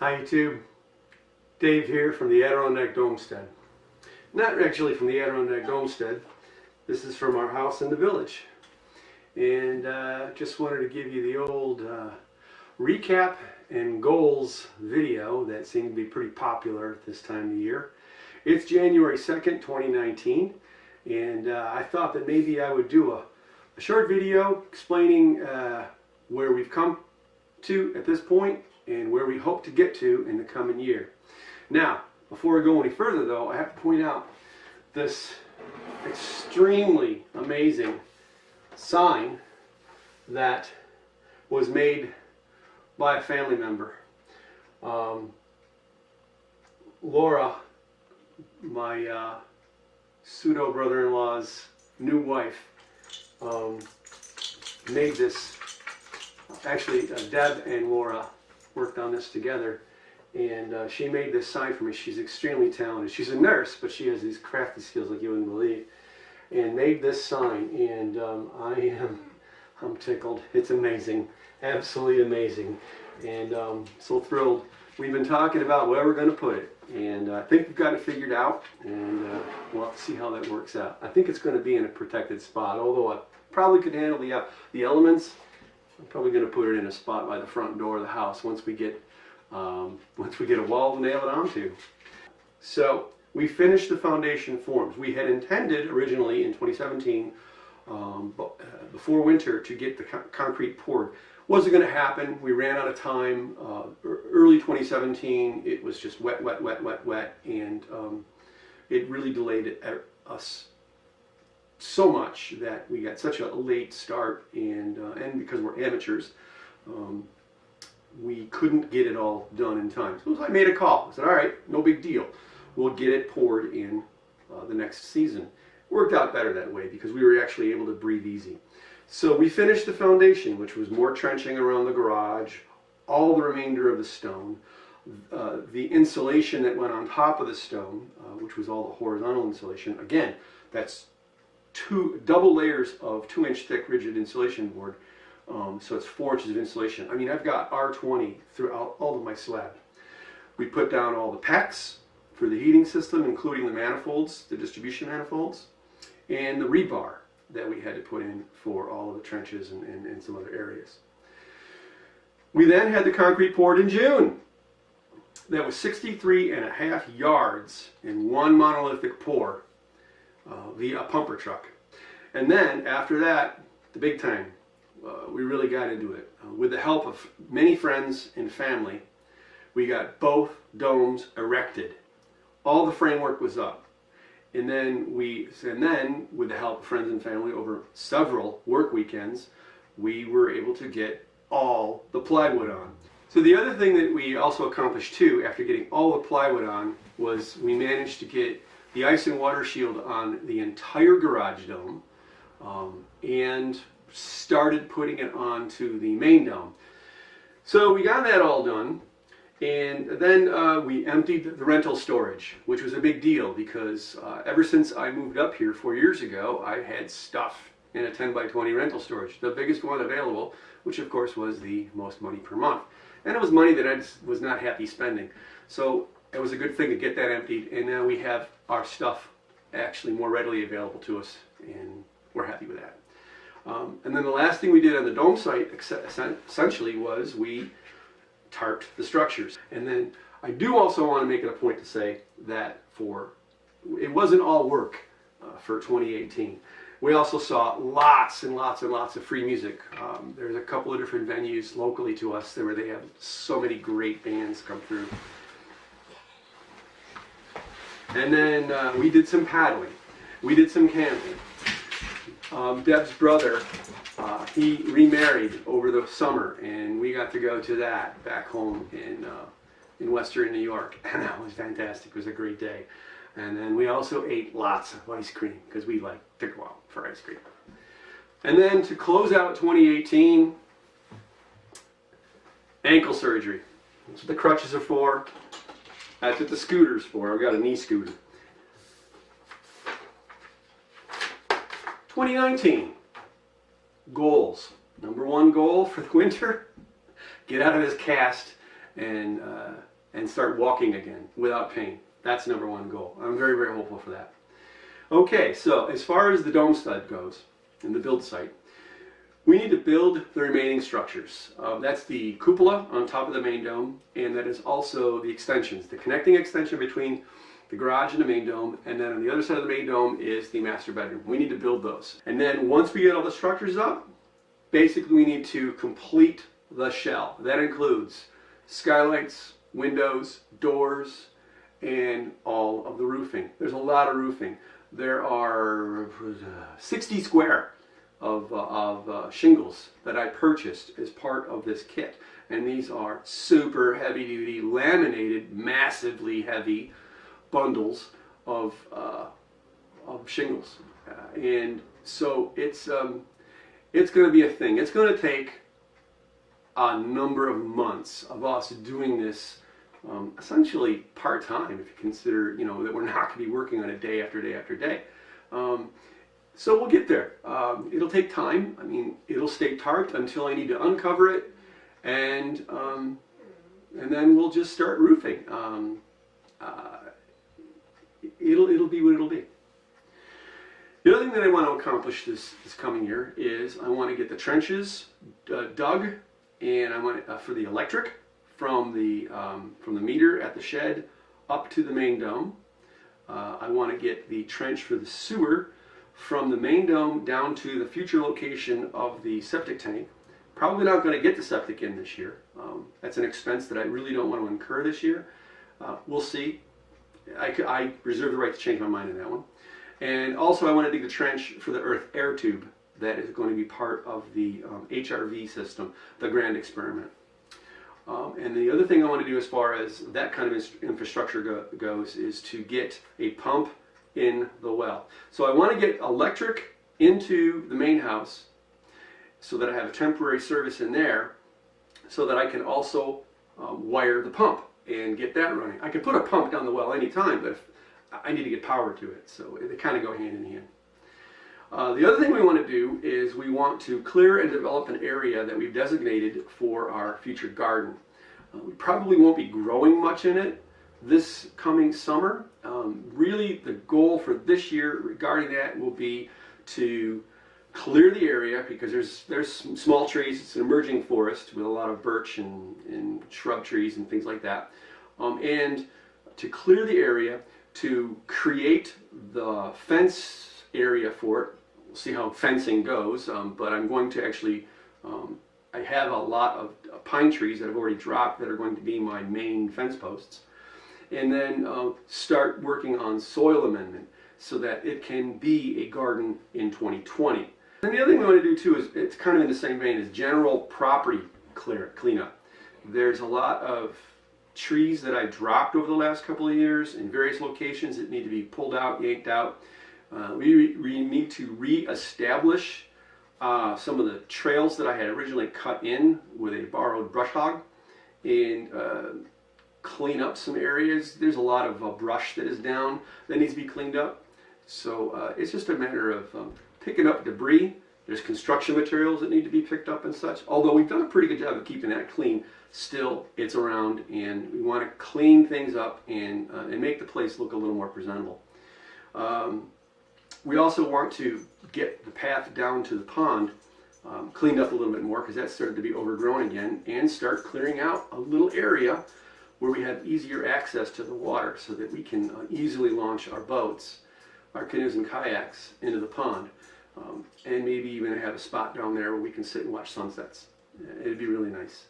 Hi YouTube, Dave here from the Adirondack Domestead. Not actually from the Adirondack Domestead, this is from our house in the village. And just wanted to give you the old recap and goals video that seemed to be pretty popular at this time of year. It's January 2nd, 2019, and I thought that maybe I would do a short video explaining where we've come to at this point and where we hope to get to in the coming year. Now, before I go any further though, I have to point out this extremely amazing sign that was made by a family member. Laura, my pseudo brother-in-law's new wife, made this. Actually, Deb and Laura worked on this together, and she made this sign for me. She's extremely talented. She's a nurse, but she has these crafty skills like you wouldn't believe, and made this sign, and I'm tickled. It's amazing, absolutely amazing, and so thrilled. We've been talking about where we're going to put it, and I think we've got it figured out, and we'll have to see how that works out. I think it's going to be in a protected spot, although I probably could handle the elements. I'm probably going to put it in a spot by the front door of the house once we get a wall to nail it onto. So we finished the foundation forms. We had intended originally in 2017, before winter, to get the concrete poured. Wasn't going to happen. We ran out of time. Early 2017, it was just wet, and it really delayed us so much that we got such a late start, and because we're amateurs, we couldn't get it all done in time. So I made a call. I said, all right, no big deal. We'll get it poured in the next season. It worked out better that way because we were actually able to breathe easy. So we finished the foundation, which was more trenching around the garage, all the remainder of the stone, the insulation that went on top of the stone, which was all the horizontal insulation. Again, that's double layers of 2-inch thick rigid insulation board, so it's 4 inches of insulation. I mean, I've got R20 throughout all of my slab. We put down all the PEX for the heating system, including the manifolds, the distribution manifolds, and the rebar that we had to put in for all of the trenches and some other areas. We then had the concrete poured in June. That was 63.5 yards in one monolithic pour via a pumper truck. And then after that, the big time, we really got into it. With the help of many friends and family, we got both domes erected. All the framework was up. And then with the help of friends and family over several work weekends, we were able to get all the plywood on. So the other thing that we also accomplished too, after getting all the plywood on, was we managed to get the ice and water shield on the entire garage dome, and started putting it onto the main dome. So we got that all done, and then we emptied the rental storage, which was a big deal because ever since I moved up here 4 years ago, I had stuff in a 10x20 rental storage, the biggest one available, which of course was the most money per month. And it was money that I just was not happy spending. So it was a good thing to get that emptied, and now we have our stuff actually more readily available to us, and we're happy with that. And then the last thing we did on the dome site essentially was we tarped the structures. And then I do also want to make it a point to say that it wasn't all work for 2018. We also saw lots and lots of free music. There's a couple of different venues locally to us where they have so many great bands come through. And then we did some paddling. We did some camping. Deb's brother, he remarried over the summer, and we got to go to that back home in Western New York, and that was fantastic. It was a great day. And then we also ate lots of ice cream because we like to go out for ice cream. And then to close out 2018, ankle surgery. That's what the crutches are for. That's what the scooter's for. I've got a knee scooter. 2019, goals. Number one goal for the winter, get out of this cast and and start walking again without pain. That's number one goal. I'm very, very hopeful for that. Okay, so as far as the Domestead goes, in the build site, we need to build the remaining structures. That's the cupola on top of the main dome, and that is also the extensions, the connecting extension between the garage and the main dome, and then on the other side of the main dome is the master bedroom. We need to build those. And then once we get all the structures up, basically we need to complete the shell. That includes skylights, windows, doors, and all of the roofing. There's a lot of roofing. There are 60 square of shingles that I purchased as part of this kit. And these are super heavy duty, laminated, massively heavy bundles of shingles. And so it's going to be a thing. It's going to take a number of months of us doing this essentially part-time, if you consider, you know, that we're not going to be working on it day after day after day. So we'll get there. It'll take time. I mean, it'll stay tart until I need to uncover it, and then we'll just start roofing. It'll be what it'll be. The other thing that I want to accomplish this coming year is I want to get the trenches dug, and I want for the electric from the meter at the shed up to the main dome. I want to get the trench for the sewer from the main dome down to the future location of the septic tank. Probably not going to get the septic in this year. That's an expense that I really don't want to incur this year. We'll see. I reserve the right to change my mind on that one. And also I want to dig the trench for the earth air tube that is going to be part of the HRV system, the grand experiment. And the other thing I want to do as far as that kind of infrastructure goes is to get a pump in the well. So I want to get electric into the main house so that I have a temporary service in there, so that I can also wire the pump and get that running. I can put a pump down the well anytime, but if I need to get power to it, so they kind of go hand in hand. The other thing we want to do is we want to clear and develop an area that we've designated for our future garden. We probably won't be growing much in it this coming summer. Really the goal for this year regarding that will be to clear the area, because there's some small trees. It's an emerging forest with a lot of birch and shrub trees and things like that. And to clear the area, to create the fence area for it. We'll see how fencing goes, but I'm going to actually, I have a lot of pine trees that I've already dropped that are going to be my main fence posts. And then start working on soil amendment so that it can be a garden in 2020. And the other thing we want to do too is, it's kind of in the same vein, is general property cleanup. There's a lot of trees that I dropped over the last couple of years in various locations that need to be pulled out, yanked out. We need to re-establish some of the trails that I had originally cut in with a borrowed brush hog, and clean up some areas. There's a lot of brush that is down that needs to be cleaned up. So it's just a matter of picking up debris. There's construction materials that need to be picked up and such. Although we've done a pretty good job of keeping that clean, still it's around, and we want to clean things up and make the place look a little more presentable. We also want to get the path down to the pond cleaned up a little bit more, because that started to be overgrown again, and start clearing out a little area where we have easier access to the water so that we can easily launch our boats, our canoes and kayaks into the pond, and maybe even have a spot down there where we can sit and watch sunsets. It'd be really nice.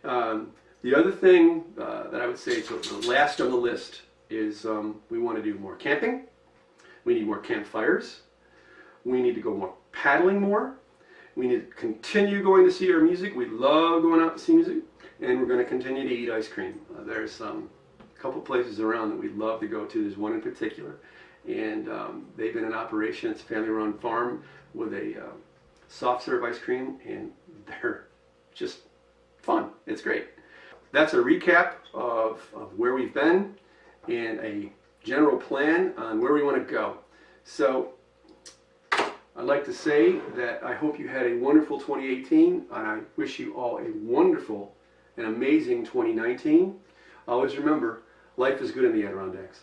The other thing that I would say, so the last on the list, is we want to do more camping. We need more campfires. We need to go more paddling more. We need to continue going to see our music. We love going out to see music. And we're going to continue to eat ice cream. There's a couple places around that we'd love to go to. There's one in particular, and they've been in operation. It's a family-run farm with a soft serve ice cream, and they're just fun. It's great. That's a recap of where we've been and a general plan on where we want to go. So I'd like to say that I hope you had a wonderful 2018, and I wish you all a wonderful and amazing 2019. Always remember, life is good in the Adirondacks.